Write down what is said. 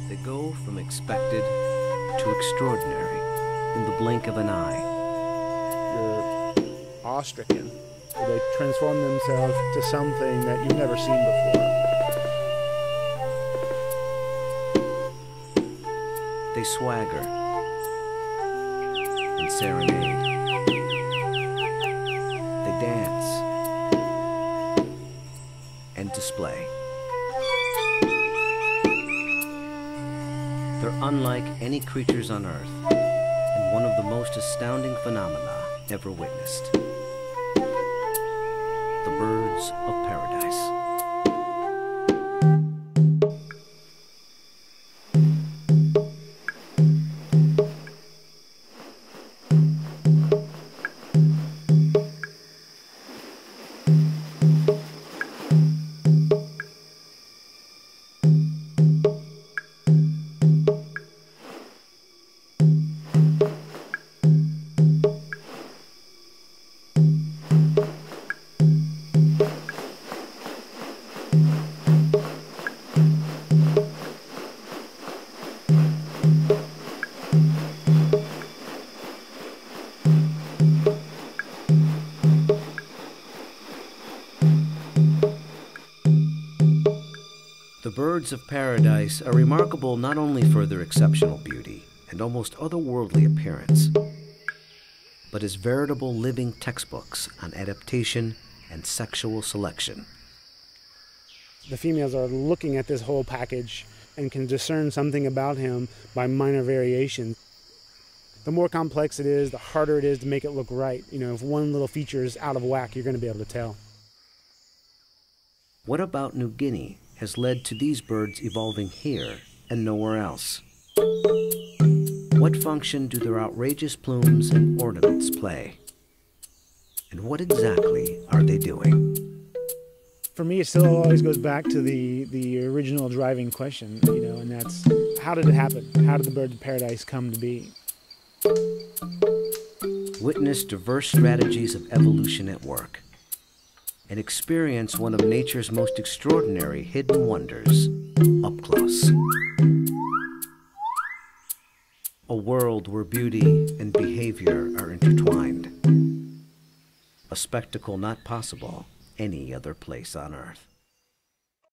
They go from expected to extraordinary in the blink of an eye. You're awe-stricken. They transform themselves to something that you've never seen before. They swagger and serenade. They dance and display. They're unlike any creatures on Earth, and one of the most astounding phenomena ever witnessed. The birds of paradise. The birds of paradise are remarkable not only for their exceptional beauty and almost otherworldly appearance, but as veritable living textbooks on adaptation and sexual selection. The females are looking at this whole package and can discern something about him by minor variations. The more complex it is, the harder it is to make it look right. You know, if one little feature is out of whack, you're going to be able to tell. What about New Guinea has led to these birds evolving here and nowhere else? What function do their outrageous plumes and ornaments play? And what exactly are they doing? For me, it still always goes back to the original driving question, you know, and that's, how did it happen? How did the birds of paradise come to be? Witness diverse strategies of evolution at work, and experience one of nature's most extraordinary hidden wonders up close. A world where beauty and behavior are intertwined. A spectacle not possible any other place on Earth.